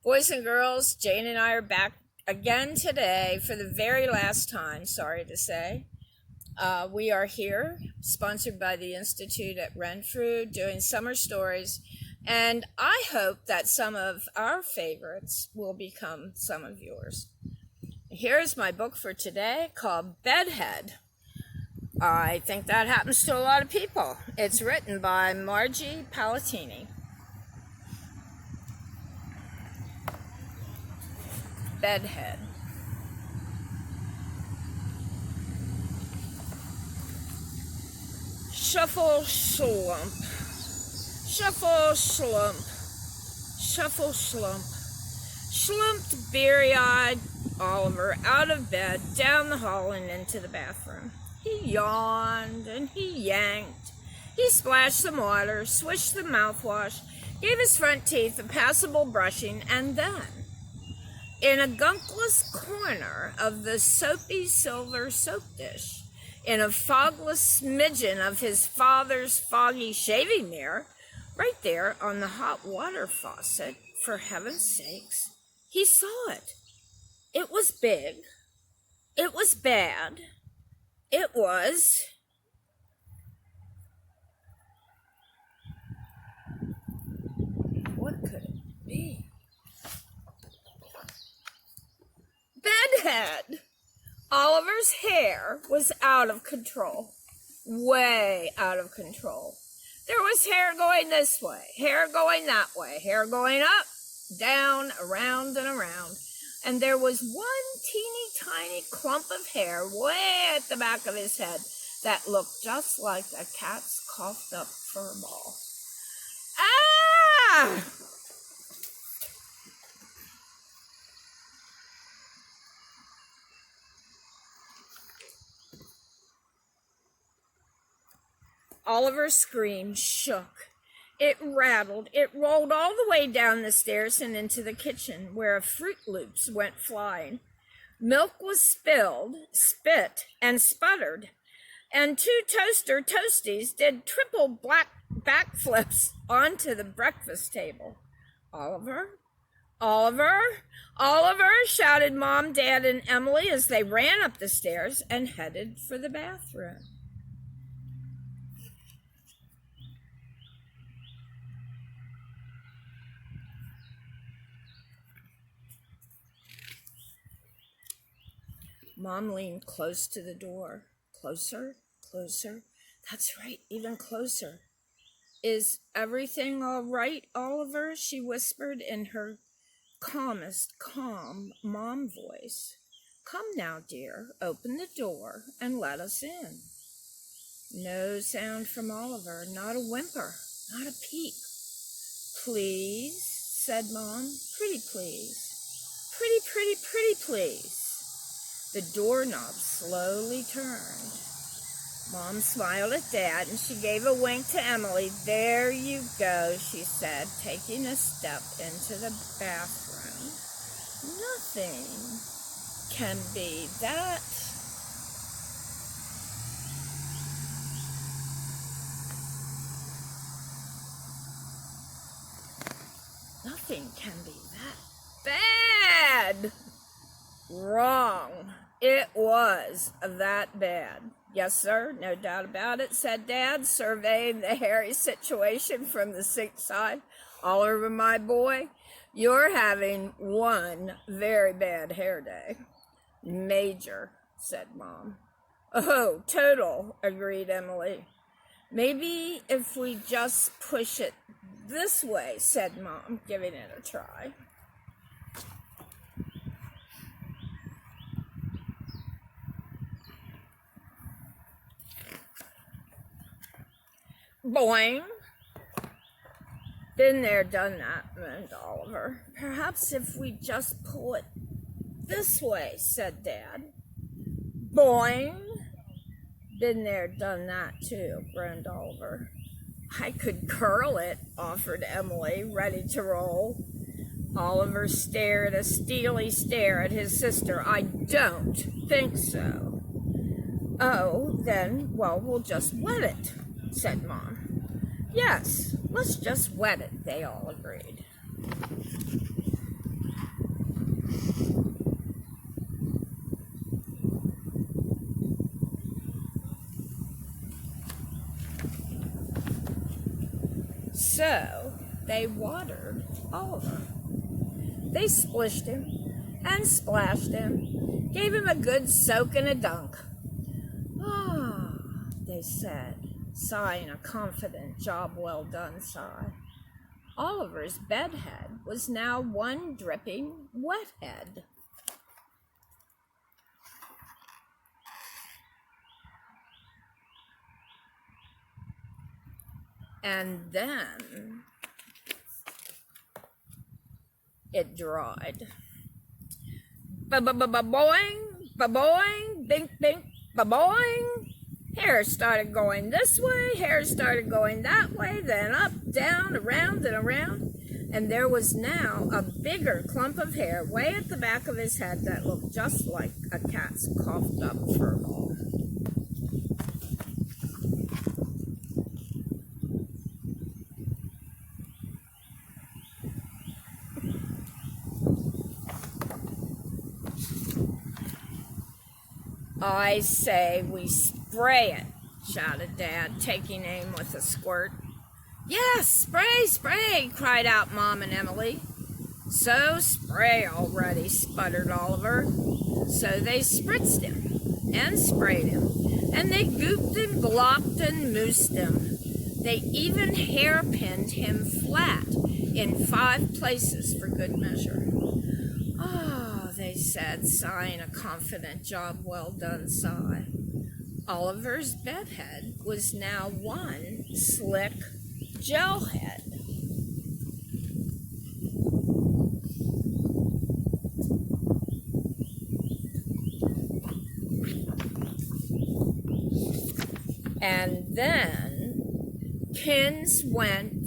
Boys and girls, Jane and I are back again today for the very last time, sorry to say. We are here, sponsored by the Institute at Renfrew, doing summer stories, and I hope that some of our favorites will become some of yours. Here's my book for today called Bedhead. I think that happens to a lot of people. It's written by Margie Palatini. Bedhead. Shuffle, slump. Shuffle, slump. Shuffle, slump. Slumped, beery-eyed Oliver out of bed, down the hall and into the bathroom. He yawned and he yanked. He splashed some water, swished the mouthwash, gave his front teeth a passable brushing, and then, in a gunkless corner of the soapy silver soap dish, in a fogless smidgen of his father's foggy shaving mirror, right there on the hot water faucet, for heaven's sakes, he saw it. It was big. It was bad. It was... What could it be? Bedhead! Oliver's hair was out of control. Way out of control. There was hair going this way, hair going that way, hair going up, down, around, and around. And there was one teeny tiny clump of hair way at the back of his head that looked just like a cat's coughed up fur ball. Ah! Oliver's scream shook. It rattled. It rolled all the way down the stairs and into the kitchen, where a Fruit Loops went flying. Milk was spilled, spit, and sputtered, and two toaster toasties did triple black backflips onto the breakfast table. Oliver? Oliver? Oliver! Shouted Mom, Dad, and Emily as they ran up the stairs and headed for the bathroom. Mom leaned close to the door. Closer, closer. That's right, even closer. Is everything all right, Oliver? She whispered in her calmest, calm mom voice. Come now, dear, open the door and let us in. No sound from Oliver, not a whimper, not a peep. Please, said Mom, pretty please. Pretty, pretty, pretty please. The doorknob slowly turned. Mom smiled at Dad, and she gave a wink to Emily. There you go, she said, taking a step into the bathroom. Nothing can be that. Nothing can be that bad. Wrong. It was that bad. Yes, sir, no doubt about it, said Dad, surveying the hairy situation from the sink side. Oliver, my boy, you're having one very bad hair day. Major, said Mom. Oh, total, agreed Emily. Maybe if we just push it this way, said Mom, giving it a try. Boing. Been there, done that, moaned Oliver. Perhaps if we just pull it this way, said Dad. Boing. Been there, done that too, groaned Oliver. I could curl it, offered Emily, ready to roll. Oliver stared a steely stare at his sister. I don't think so. Oh, then, well, we'll just wet it, said Mom. Yes, let's just wet it, they all agreed. So they watered Oliver. They splished him and splashed him, gave him a good soak and a dunk. Ah, they said, sighing a confident, job well done sigh. Oliver's bedhead was now one dripping wet head. And then it dried. Ba-ba-ba-ba-boing, ba-boing, bink, bink, ba-boing. Hair started going this way, hair started going that way, then up, down, around, and around. And there was now a bigger clump of hair way at the back of his head that looked just like a cat's coughed up fur ball. I say we spray it, shouted Dad, taking aim with a squirt. Yes, spray, spray, cried out Mom and Emily. So spray already, sputtered Oliver. So they spritzed him and sprayed him, and they gooped and glopped and moosed him. They even hairpinned him flat in 5 places for good measure. Ah, they said, sighing a confident, job well done sigh. Oliver's bedhead was now one slick gel head. And then pins went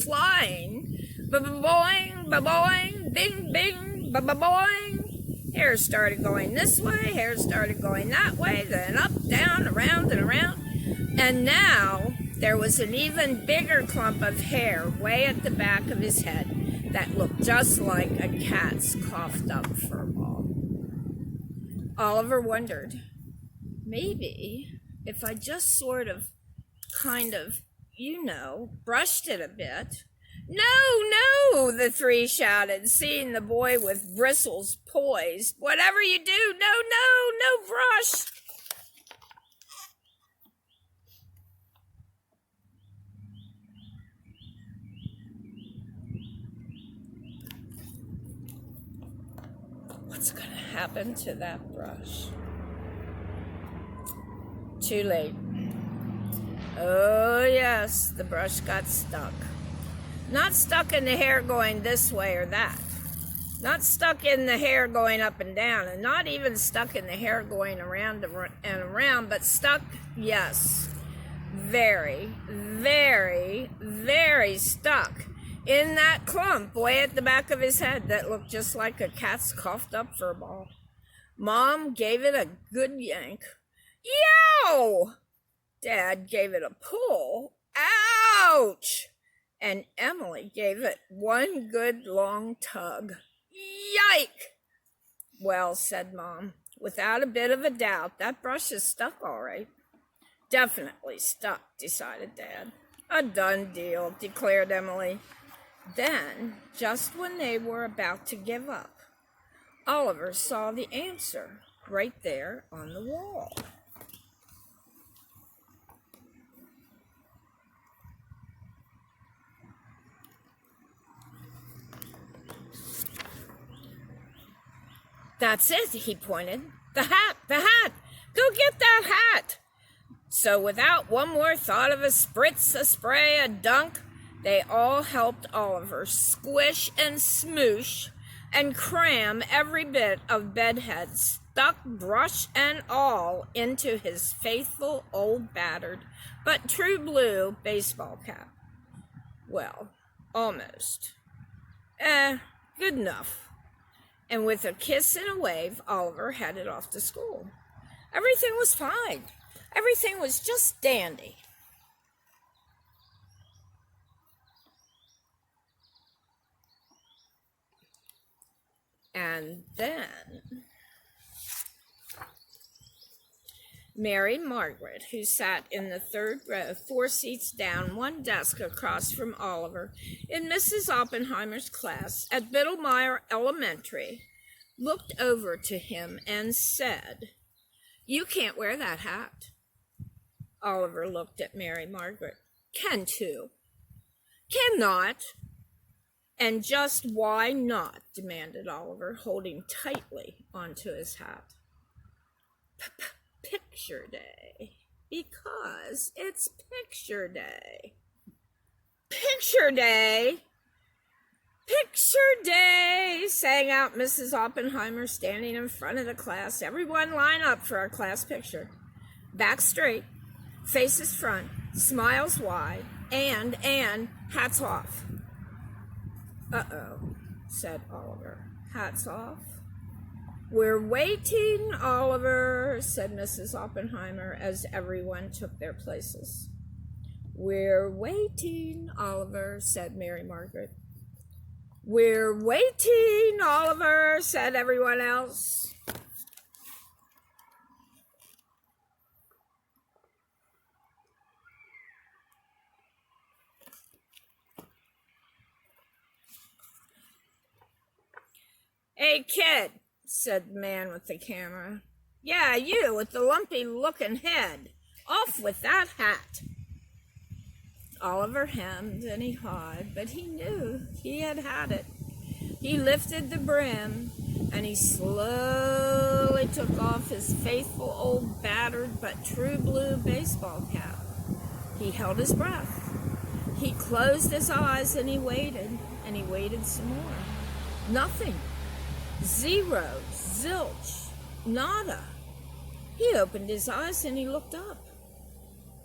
flying, ba-ba-boing, ba-boing, bing, bing, ba-ba-boing. Hair started going this way, hair started going that way, then up, down, around, and around. And now there was an even bigger clump of hair way at the back of his head that looked just like a cat's coughed up fur ball. Oliver wondered, maybe if I just sort of, brushed it a bit. No, the 3 shouted, seeing the boy with bristles poised. Whatever you do, no brush. What's going to happen to that brush? Too late. Oh, yes, the brush got stuck. Not stuck in the hair going this way or that. Not stuck in the hair going up and down, and not even stuck in the hair going around and around, but stuck, yes, very, very, very stuck in that clump way at the back of his head that looked just like a cat's coughed up fur ball. Mom gave it a good yank. Yow! Dad gave it a pull. Ouch! And Emily gave it one good long tug. Yike! Well, said Mom, without a bit of a doubt, that brush is stuck all right. Definitely stuck, decided Dad. A done deal, declared Emily. Then, just when they were about to give up, Oliver saw the answer right there on the wall. That's it, he pointed. The hat! Go get that hat! So without one more thought of a spritz, a spray, a dunk, they all helped Oliver squish and smoosh and cram every bit of bedhead, stuck brush and all, into his faithful old battered but true blue baseball cap. Well, almost. Good enough. And with a kiss and a wave, Oliver headed off to school. Everything was fine. Everything was just dandy. And then, Mary Margaret, who sat in the third row, 4 seats down, one desk across from Oliver, in Mrs. Oppenheimer's class at Biddlemeyer Elementary, looked over to him and said, "You can't wear that hat." Oliver looked at Mary Margaret. "Can too." "Cannot." "And just why not?" demanded Oliver, holding tightly onto his hat. Picture day. Because it's picture day. Picture day! Picture day! Sang out Mrs. Oppenheimer, standing in front of the class. "Everyone line up for our class picture. Back straight, faces front, smiles wide, and hats off." "Uh-oh," said Oliver. "Hats off?" "We're waiting, Oliver," said Mrs. Oppenheimer as everyone took their places. "We're waiting, Oliver," said Mary Margaret. "We're waiting, Oliver," said everyone else. "Hey, kid," said the man with the camera. "Yeah, you with the lumpy-looking head. Off with that hat." Oliver hemmed and he hawed, but he knew he had it. He lifted the brim, and he slowly took off his faithful old battered but true blue baseball cap. He held his breath. He closed his eyes and he waited some more. Nothing. Zero, zilch, nada. He opened his eyes and he looked up.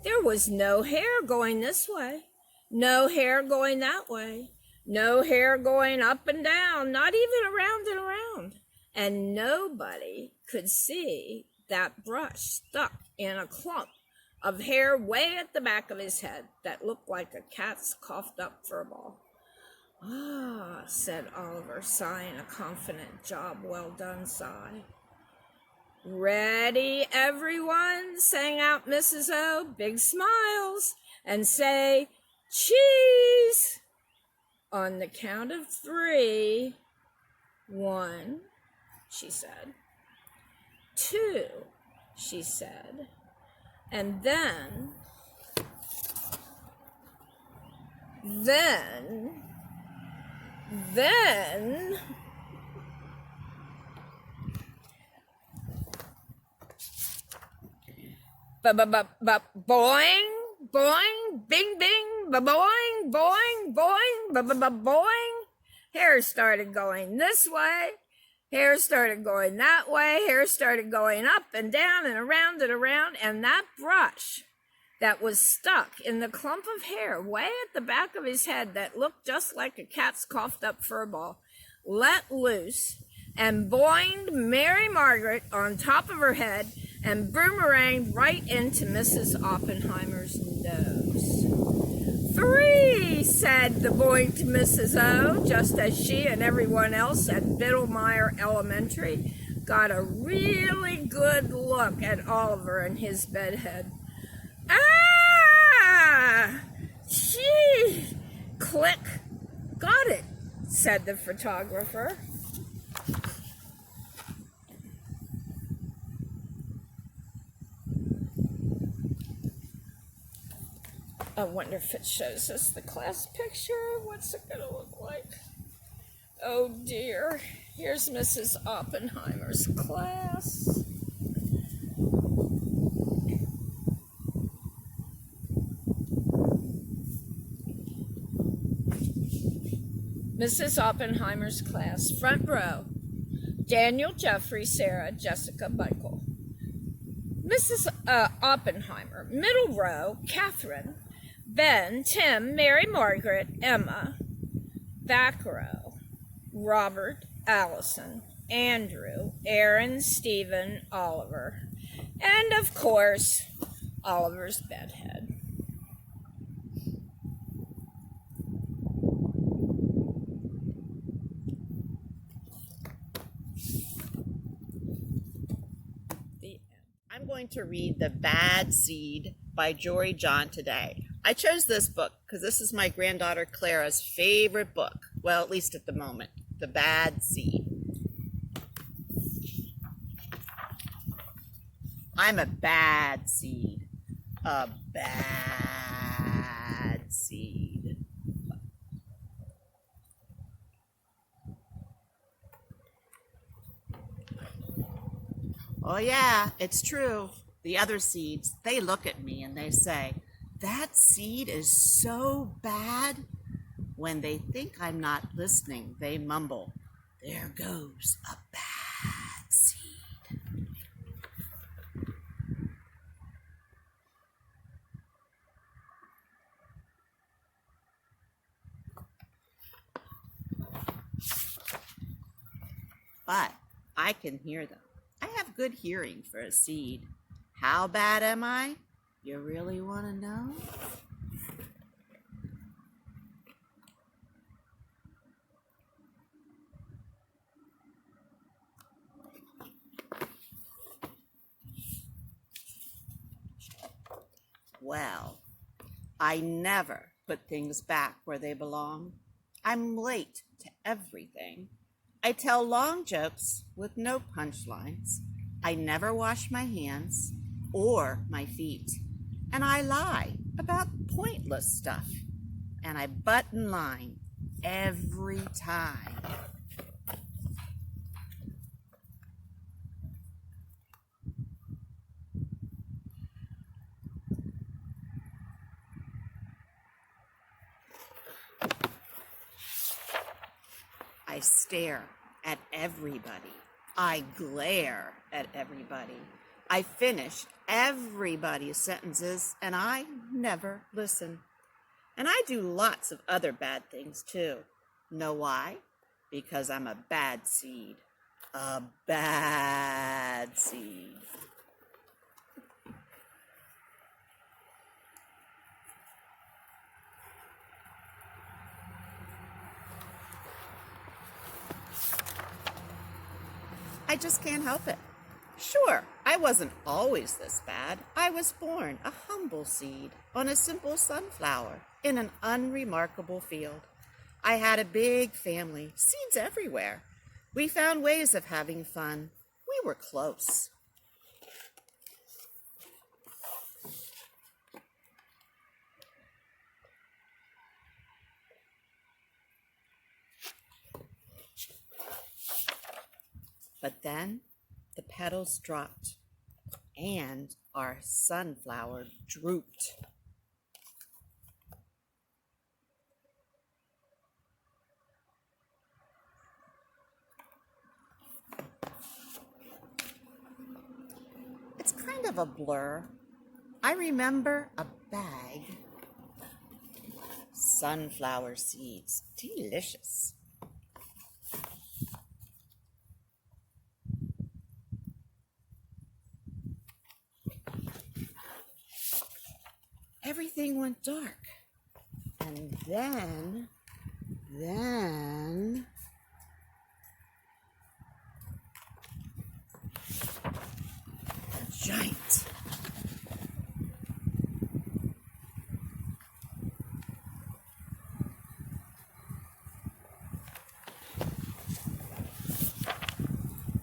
There was no hair going this way, no hair going that way, no hair going up and down, not even around and around. And nobody could see that brush stuck in a clump of hair way at the back of his head that looked like a cat's coughed up fur ball. "Ah," said Oliver, sighing a confident job well done sigh. "Ready, everyone," sang out Mrs. O, "big smiles, and say cheese on the count of 3. 1, she said. 2, she said. And then boing, boing, bing, bing, boing, boing, boing, boing. Hair started going this way. Hair started going that way. Hair started going up and down and around, and that brush that was stuck in the clump of hair way at the back of his head that looked just like a cat's coughed up fur ball let loose and boinged Mary Margaret on top of her head and boomeranged right into Mrs. Oppenheimer's nose. 3, said the boinked Mrs. O, just as she and everyone else at Biddlemeyer Elementary got a really good look at Oliver and his bedhead. "Ah! Gee! Click! Got it," said the photographer. I wonder if it shows us the class picture. What's it going to look like? Oh dear. Here's Mrs. Oppenheimer's class. Mrs. Oppenheimer's class, front row, Daniel, Jeffrey, Sarah, Jessica, Michael. Mrs. Oppenheimer, middle row, Catherine, Ben, Tim, Mary Margaret, Emma. Back row, Robert, Allison, Andrew, Aaron, Stephen, Oliver. And of course, Oliver's bedhead. I'm going going to read The Bad Seed by Jory John today. I chose this book because this is my granddaughter Clara's favorite book. Well, at least at the moment. The Bad Seed. I'm a bad seed. A bad seed. Oh yeah, it's true. The other seeds, they look at me and they say, that seed is so bad. When they think I'm not listening, they mumble, there goes a bad seed. But I can hear them. I have good hearing for a seed. How bad am I? You really want to know? Well, I never put things back where they belong. I'm late to everything. I tell long jokes with no punchlines. I never wash my hands or my feet. And I lie about pointless stuff. And I butt in line every time. I stare at everybody. I glare at everybody. I finish everybody's sentences and I never listen. And I do lots of other bad things too. Know why? Because I'm a bad seed. A bad seed. I just can't help it. Sure, I wasn't always this bad. I was born a humble seed on a simple sunflower in an unremarkable field. I had a big family, seeds everywhere. We found ways of having fun. We were close. But then the petals dropped and our sunflower drooped. It's kind of a blur. I remember a bag. Sunflower seeds, delicious. Everything went dark. And then, a giant.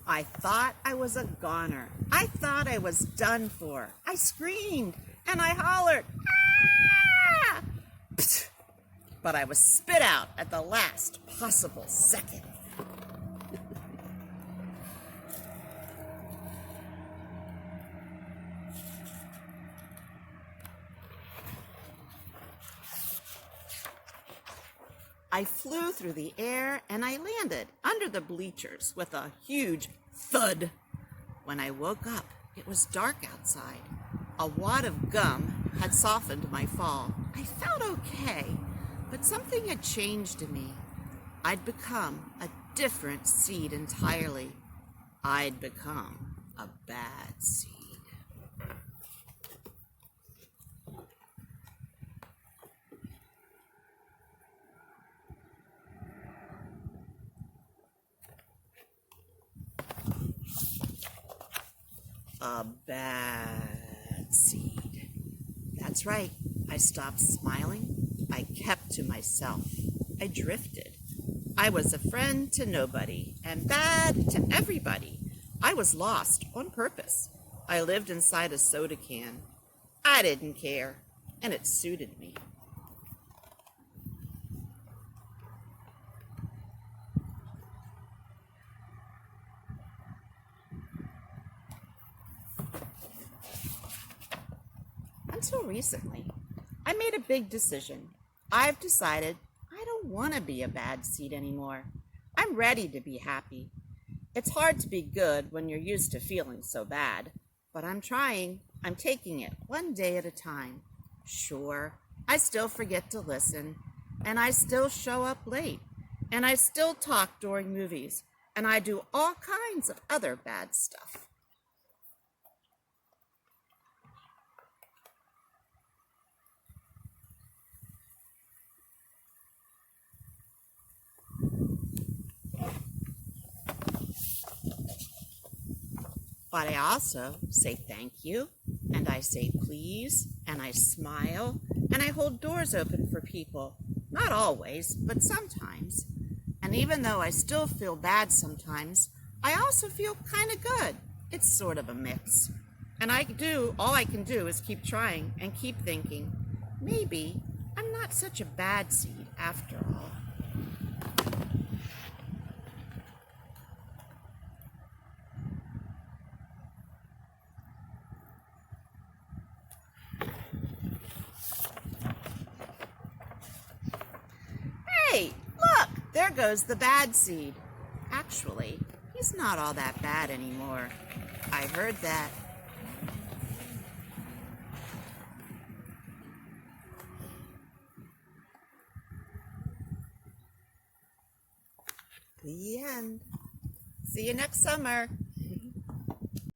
I thought I was a goner. I thought I was done for. I screamed and I hollered, ah! Psst. But I was spit out at the last possible second. I flew through the air and I landed under the bleachers with a huge thud. When I woke up, it was dark outside. A wad of gum had softened my fall. I felt okay, but something had changed in me. I'd become a different seed entirely. I'd become a bad seed. A bad seed. That's right. I stopped smiling. I kept to myself. I drifted. I was a friend to nobody and bad to everybody. I was lost on purpose. I lived inside a soda can. I didn't care, and it suited me. Until recently, I made a big decision. I've decided I don't want to be a bad seed anymore. I'm ready to be happy. It's hard to be good when you're used to feeling so bad, but I'm trying. I'm taking it one day at a time. Sure, I still forget to listen, and I still show up late, and I still talk during movies, and I do all kinds of other bad stuff. But I also say thank you, and I say please, and I smile, and I hold doors open for people. Not always, but sometimes. And even though I still feel bad sometimes, I also feel kind of good. It's sort of a mix. And all I can do is keep trying and keep thinking, maybe I'm not such a bad seed after all. Hey, look, there goes the bad seed. Actually, he's not all that bad anymore. I heard that. The end. See you next summer.